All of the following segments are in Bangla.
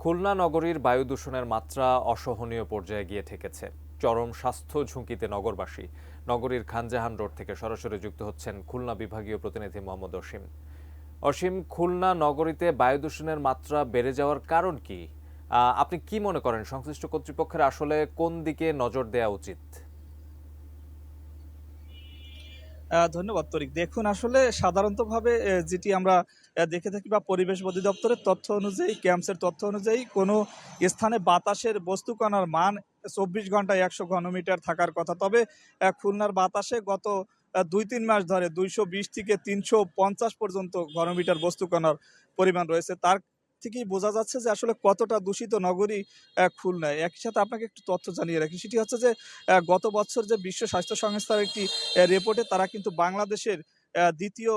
খুলনা নগরীর বায়ু দূষণের মাত্রা অসহনীয় পর্যায়ে গিয়ে ঠেকেছে। চরম স্বাস্থ্য ঝুঁকিতে নগরবাসী। নগরীর খানজাহান রোড থেকে সরাসরি যুক্ত হচ্ছেন খুলনা বিভাগীয় প্রতিনিধি মোহাম্মদ অসীম। অসীম, খুলনা নগরীতে বায়ু দূষণের মাত্রা বেড়ে যাওয়ার কারণ কি? আপনি কি মনে করেন সংশ্লিষ্ট কর্তৃপক্ষের আসলে কোন দিকে নজর দেওয়া উচিত? ধন্যবাদ তরিক। দেখুন, আসলে সাধারণতভাবে যেটি আমরা দেখে থাকি বা পরিবেশ অধিদপ্তরের তথ্য অনুযায়ী, ক্যাম্পসের তথ্য অনুযায়ী কোনো স্থানে বাতাসের বস্তুকণার মান ২৪ ঘন্টায় ১০০ ঘনমিটার থাকার কথা। তবে খুলনার বাতাসে গত ২-৩ মাস ধরে ২২০ থেকে ৩৫০ পর্যন্ত ঘনমিটার বস্তুকণার পরিমাণ রয়েছে। তার থেকেই বোঝা যাচ্ছে যে আসলে কতটা দূষিত নগরী খুলনা। একই সাথে আপনাকে একটু তথ্য জানিয়ে রাখি। সেটি হচ্ছে যে গত বছর যে বিশ্ব স্বাস্থ্য সংস্থার একটি রিপোর্টে তারা কিন্তু বাংলাদেশের দ্বিতীয়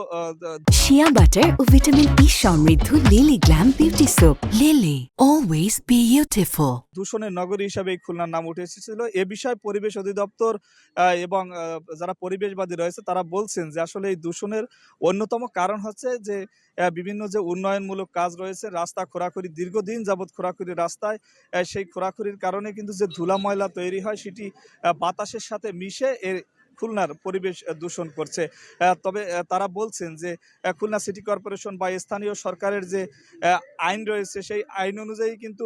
শিয়া বাটার ও ভিটামিন ই সমৃদ্ধ lily glam beauty soap. Lily, always beautiful. দূষণের নগরী হিসাবে এই খুলনার নাম উঠে এসেছিল। এ বিষয়ে পরিবেশ অধিদপ্তর এবং যারা পরিবেশবাদী রয়েছে তারা বলছেন যে আসলে এই দূষণের অন্যতম কারণ হচ্ছে যে বিভিন্ন যে উন্নয়নমূলক কাজ রয়েছে, রাস্তা খোঁড়াখুড়ি, দীর্ঘদিন যাবৎ খোঁড়াখুড়ি রাস্তায়, সেই খোঁড়াখুড়ির কারণে কিন্তু যে ধুলা ময়লা তৈরি হয় সেটি বাতাসের সাথে মিশে খুলনার পরিবেশ দূষণ করছে। তবে তারা বলছেন যে খুলনা সিটি কর্পোরেশন বা স্থানীয় সরকারের যে আইন রয়েছে সেই আইন অনুযায়ী কিন্তু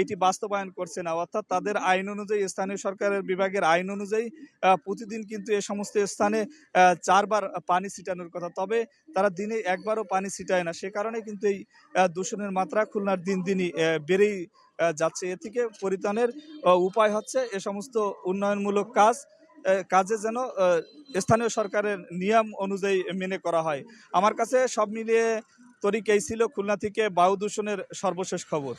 এটি বাস্তবায়ন করছে না। অর্থাৎ তাদের আইন অনুযায়ী, স্থানীয় সরকারের বিভাগের আইন অনুযায়ী প্রতিদিন কিন্তু এ সমস্ত স্থানে ৪ বার পানি ছিটানোর কথা। তবে তারা দিনে একবারও পানি ছিটায় না। সে কারণে কিন্তু এই দূষণের মাত্রা খুলনার দিন দিনই বেড়েই যাচ্ছে। এ থেকে পরিত্রাণের উপায় হচ্ছে এ সমস্ত উন্নয়নমূলক কাজে যেন স্থানীয় সরকারের নিয়ম অনুযায়ী মেনে করা হয়। আমার কাছে সব মিলিয়ে তরিক এই ছিল খুলনা থেকে বায়ু দূষণের সর্বশেষ খবর।